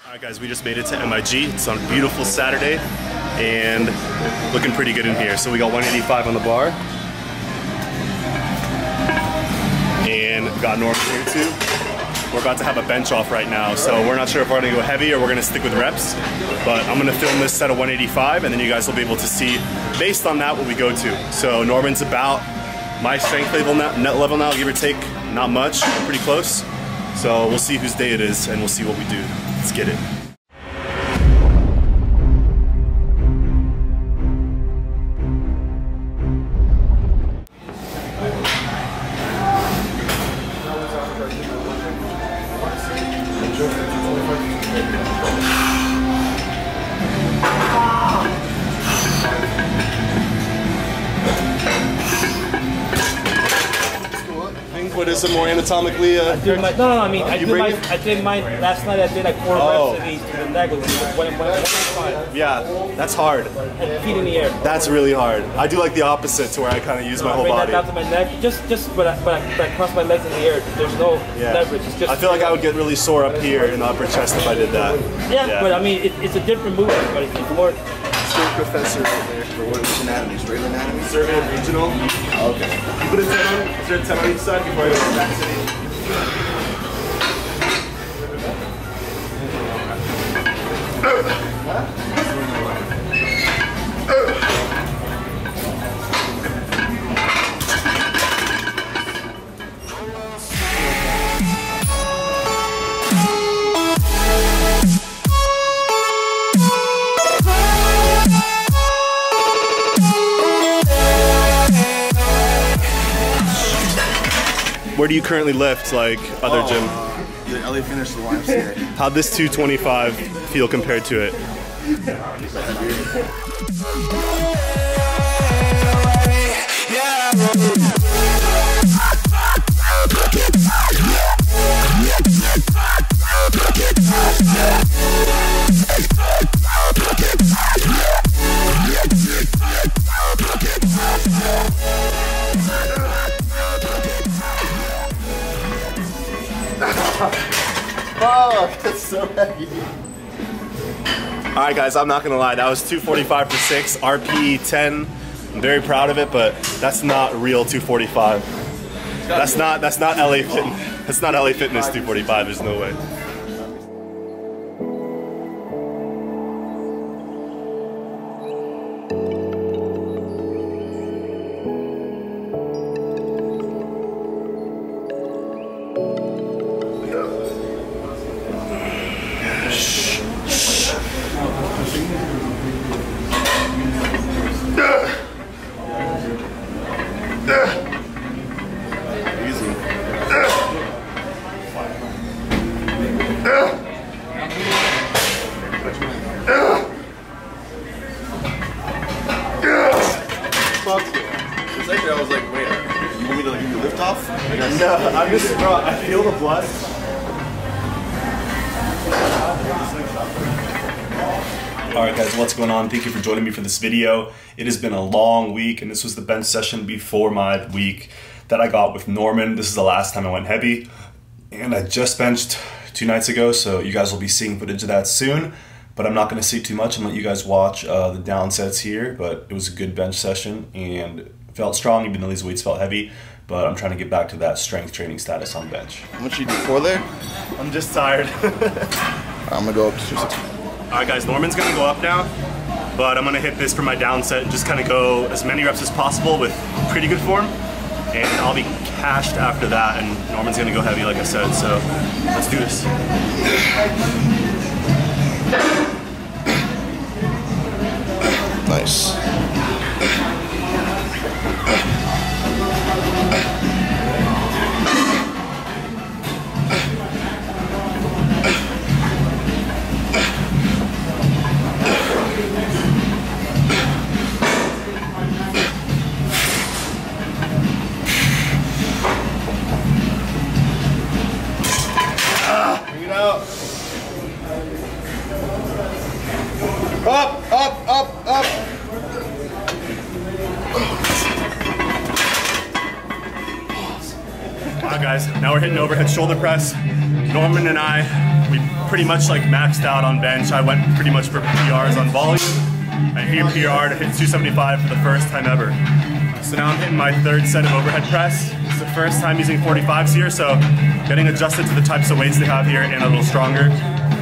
Alright guys, we just made it to MIG. It's on a beautiful Saturday and looking pretty good in here. So we got 185 on the bar. And we got Norman here too. We're about to have a bench off right now, so we're not sure if we're gonna go heavy or we're gonna stick with reps. But I'm gonna film this set of 185 and then you guys will be able to see, based on that, what we go to. So Norman's about my strength level now, give or take, not much, pretty close. So we'll see whose day it is and we'll see what we do. Let's get it. What is it more anatomically? I did mine last night. I did like 4 reps of these to the neck with 185. Yeah, that's hard. And feet in the air. That's really hard. I do like the opposite, to where I kind of use my whole body. Down to my neck, but I cross my legs in the air. There's no leverage. It's just. I feel like I would get really sore up here in the upper chest if I did that. Yeah. But I mean, it's a different movement, but it's more. Professor there for which anatomy? Straight anatomy? Survey and regional. Okay. You put a 10 on? Is there a 10 on each side before I go to the back city? Where do you currently lift, like other gym? The LA Fitness, the YMCA. How'd this 225 feel compared to it? Oh, that's so heavy. Alright guys, I'm not gonna lie, that was 245 for 6, RPE 10. I'm very proud of it, but that's not real 245. That's not LA Fitness. That's not LA Fitness 245, there's no way. I was like, wait, you want me to like do lift off? No, I'm just, bro, I feel the blood. Alright guys, what's going on? Thank you for joining me for this video. It has been a long week and this was the bench session before my week that I got with Norman. This is the last time I went heavy and I just benched 2 nights ago, so you guys will be seeing footage of that soon. But I'm not going to say too much and let you guys watch the down sets here, but it was a good bench session and felt strong even though these weights felt heavy. But I'm trying to get back to that strength training status on bench. How much you do for there? I'm just tired. I'm gonna go up to 260. Alright guys, Norman's gonna go up now, but I'm gonna hit this for my down set and just kind of go as many reps as possible with pretty good form. And I'll be cashed after that, and Norman's gonna go heavy like I said, so let's do this. Nice. Bring it out. Up, up, up, up. Alright guys, now we're hitting overhead shoulder press. Norman and I, pretty much like maxed out on bench. I went pretty much for PRs on volume. I hit PR to hit 275 for the first time ever. So now I'm hitting my third set of overhead press. It's the first time using 45s here, so getting adjusted to the types of weights they have here and a little stronger.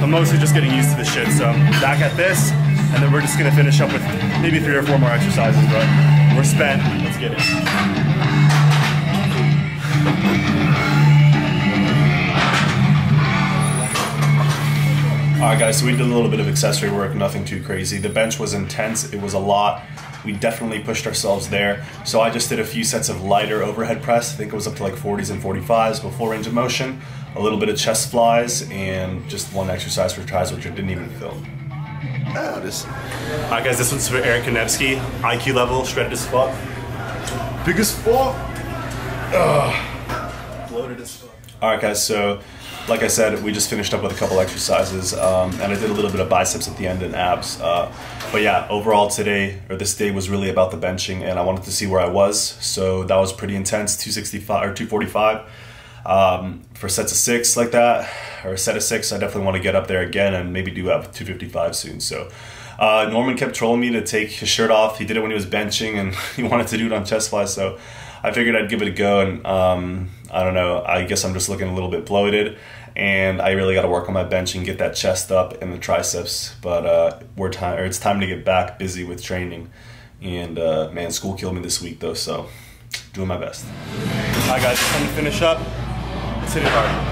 I'm mostly just getting used to this shit, so back at this, and then we're just gonna finish up with maybe 3 or 4 more exercises, but we're spent. Let's get it. Alright guys, so we did a little bit of accessory work, nothing too crazy. The bench was intense, it was a lot. We definitely pushed ourselves there. So I just did a few sets of lighter overhead press. I think it was up to like 40s and 45s before range of motion. A little bit of chest flies, and just 1 exercise for tries, which I didn't even film. Alright guys, this one's for Eric Konevsky. IQ level, shredded as fuck. Big as fuck. Bloated as fuck. Alright guys, so like I said, we just finished up with a couple exercises, and I did a little bit of biceps at the end and abs. But yeah, overall today, or this day, was really about the benching, and I wanted to see where I was. So that was pretty intense, 265 or 245. For sets of 6 like that, or a set of 6, I definitely want to get up there again and maybe do up 255 soon. So Norman kept trolling me to take his shirt off. He did it when he was benching, and he wanted to do it on chest flies, so I figured I'd give it a go. And I don't know, I guess I'm just looking a little bit bloated, and I really got to work on my bench and get that chest up and the triceps. But it's time to get back busy with training. And man, school killed me this week though, so doing my best. All right guys, it's time to finish up. Let's hit it hard.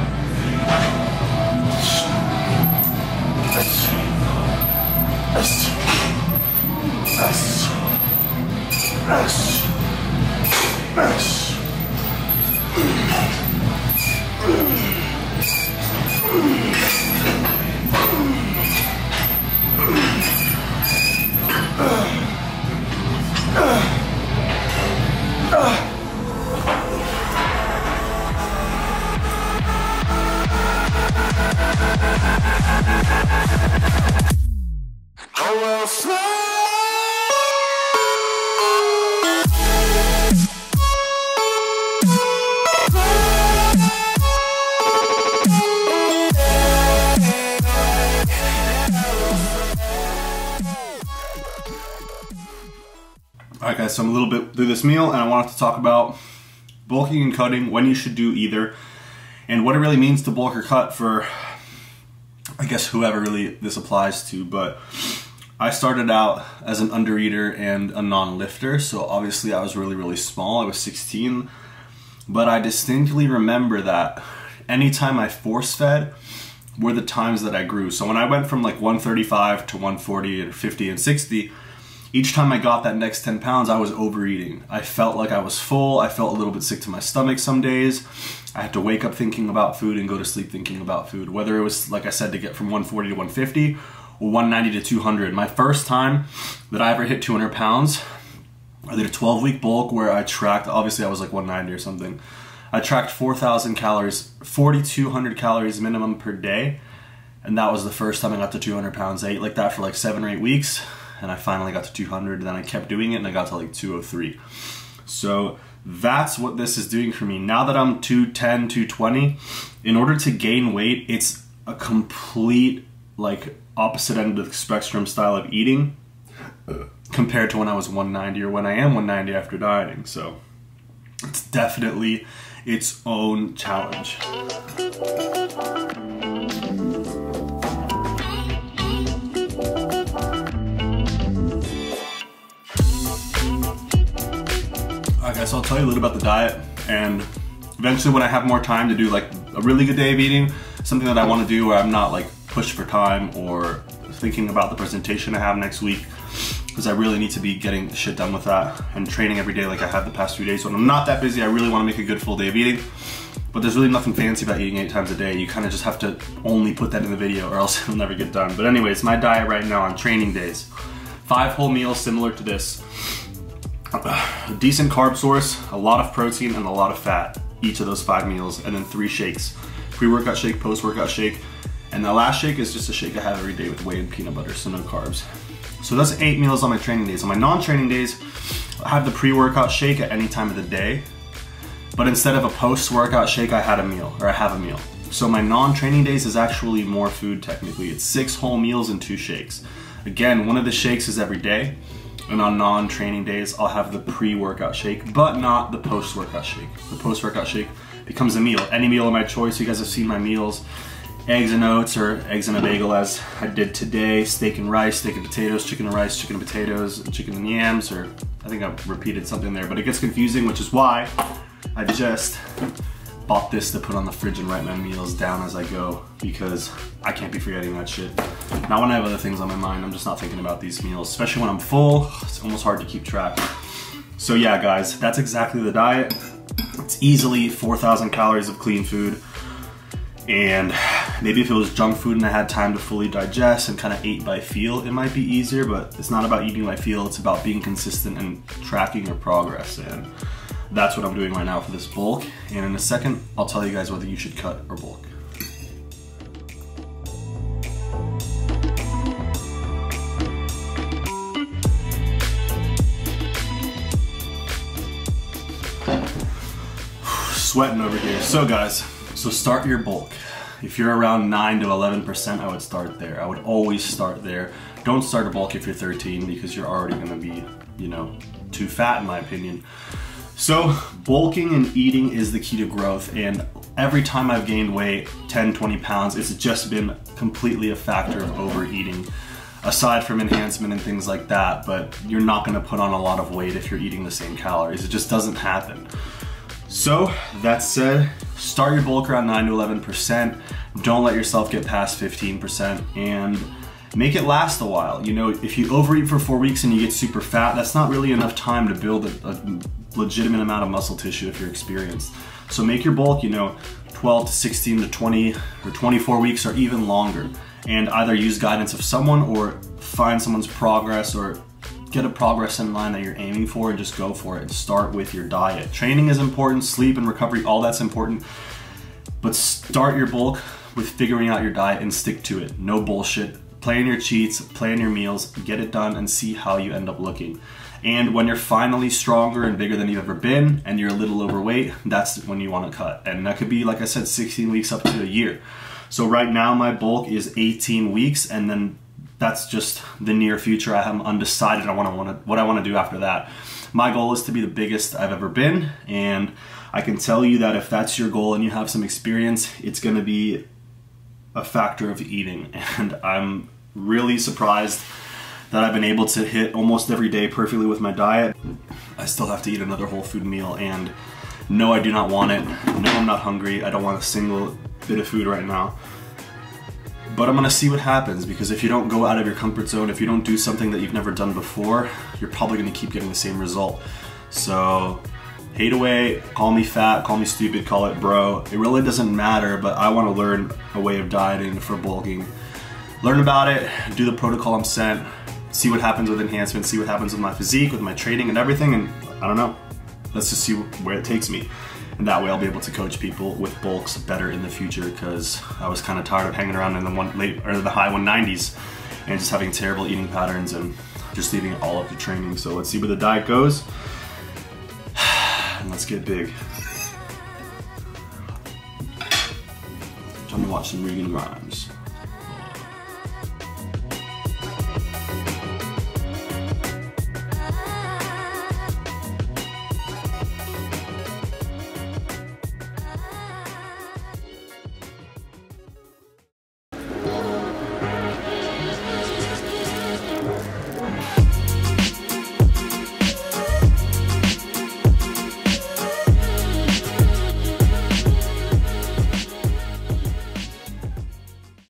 Alright guys, so I'm a little bit through this meal, and I wanted to talk about bulking and cutting, when you should do either, and what it really means to bulk or cut for, I guess, whoever really this applies to. But I started out as an undereater and a non-lifter, so obviously I was really small. I was 16, but I distinctly remember that anytime I force fed were the times that I grew. So when I went from like 135 to 140 and 50 and 60, each time I got that next 10 pounds, I was overeating. I felt like I was full. I felt a little bit sick to my stomach some days. I had to wake up thinking about food and go to sleep thinking about food. Whether it was, like I said, to get from 140 to 150 or 190 to 200. My first time that I ever hit 200 pounds, I did a 12-week bulk where I tracked, obviously I was like 190 or something. I tracked 4,000 calories, 4,200 calories minimum per day. And that was the first time I got to 200 pounds. I ate like that for like 7 or 8 weeks. And I finally got to 200, and then I kept doing it, and I got to like 203. So that's what this is doing for me. Now that I'm 210, 220, in order to gain weight, it's a complete like opposite end of the spectrum style of eating compared to when I was 190 or when I am 190 after dieting. So it's definitely its own challenge. Okay, so I'll tell you a little about the diet, and eventually when I have more time to do like a really good day of eating, something that I want to do where I'm not like pushed for time or thinking about the presentation I have next week, because I really need to be getting shit done with that and training every day like I have the past few days. When I'm not that busy, I really want to make a good full day of eating, but there's really nothing fancy about eating 8 times a day. You kind of just have to only put that in the video or else it'll never get done. But anyways, my diet right now on training days, 5 whole meals similar to this. A decent carb source, a lot of protein, and a lot of fat, each of those 5 meals, and then 3 shakes. Pre-workout shake, post-workout shake, and the last shake is just a shake I have every day with whey and peanut butter, so no carbs. So that's 8 meals on my training days. On my non-training days, I have the pre-workout shake at any time of the day, but instead of a post-workout shake, I have a meal. So my non-training days is actually more food technically. It's 6 whole meals and 2 shakes. Again, one of the shakes is every day, and on non-training days, I'll have the pre-workout shake, but not the post-workout shake. The post-workout shake becomes a meal. Any meal of my choice. You guys have seen my meals. Eggs and oats, or eggs and a bagel as I did today. Steak and rice, steak and potatoes, chicken and rice, chicken and potatoes, chicken and yams, or I think I've repeated something there, but it gets confusing, which is why I just bought this to put on the fridge and write my meals down as I go, because I can't be forgetting that shit. Not when I have other things on my mind, I'm just not thinking about these meals, especially when I'm full. It's almost hard to keep track. So yeah, guys, that's exactly the diet. It's easily 4,000 calories of clean food. And maybe if it was junk food and I had time to fully digest and kind of ate by feel, it might be easier, but it's not about eating by feel, it's about being consistent and tracking your progress. And that's what I'm doing right now for this bulk. And in a second, I'll tell you guys whether you should cut or bulk. Sweating over here. So guys, so start your bulk. If you're around 9 to 11%, I would start there. I would always start there. Don't start a bulk if you're 13 because you're already gonna be, you know, too fat in my opinion. So bulking and eating is the key to growth, and every time I've gained weight, 10, 20 pounds, it's just been completely a factor of overeating. Aside from enhancement and things like that, but you're not gonna put on a lot of weight if you're eating the same calories. It just doesn't happen. So that said, start your bulk around 9 to 11%. Don't let yourself get past 15% and make it last a while. You know, if you overeat for 4 weeks and you get super fat, that's not really enough time to build a legitimate amount of muscle tissue if you're experienced. So make your bulk, you know, 12 to 16 to 20 or 24 weeks or even longer. And either use guidance of someone or find someone's progress or get a progress in line that you're aiming for and just go for it and start with your diet. Training is important, sleep and recovery, all that's important, but start your bulk with figuring out your diet and stick to it. No bullshit. Plan your cheats, plan your meals, get it done and see how you end up looking. And when you're finally stronger and bigger than you've ever been and you're a little overweight, that's when you want to cut. And that could be, like I said, 16 weeks up to a year. So right now my bulk is 18 weeks and then that's just the near future. I'm undecided on what I want to do after that. My goal is to be the biggest I've ever been, and I can tell you that if that's your goal and you have some experience, it's going to be a factor of eating. And I'm really surprised that I've been able to hit almost every day perfectly with my diet. I still have to eat another whole food meal, and no, I do not want it. No, I'm not hungry. I don't want a single bit of food right now. But I'm gonna see what happens, because if you don't go out of your comfort zone, if you don't do something that you've never done before, you're probably gonna keep getting the same result. So hate away, call me fat, call me stupid, call it bro. It really doesn't matter, but I wanna learn a way of dieting for bulking. Learn about it, do the protocol I'm sent, see what happens with enhancement, see what happens with my physique, with my training and everything, and I don't know. Let's just see where it takes me. And that way I'll be able to coach people with bulks better in the future, because I was kind of tired of hanging around in the high 190s and just having terrible eating patterns and just leaving it all up to training. So let's see where the diet goes and let's get big. Time to watch some Regan Grimes.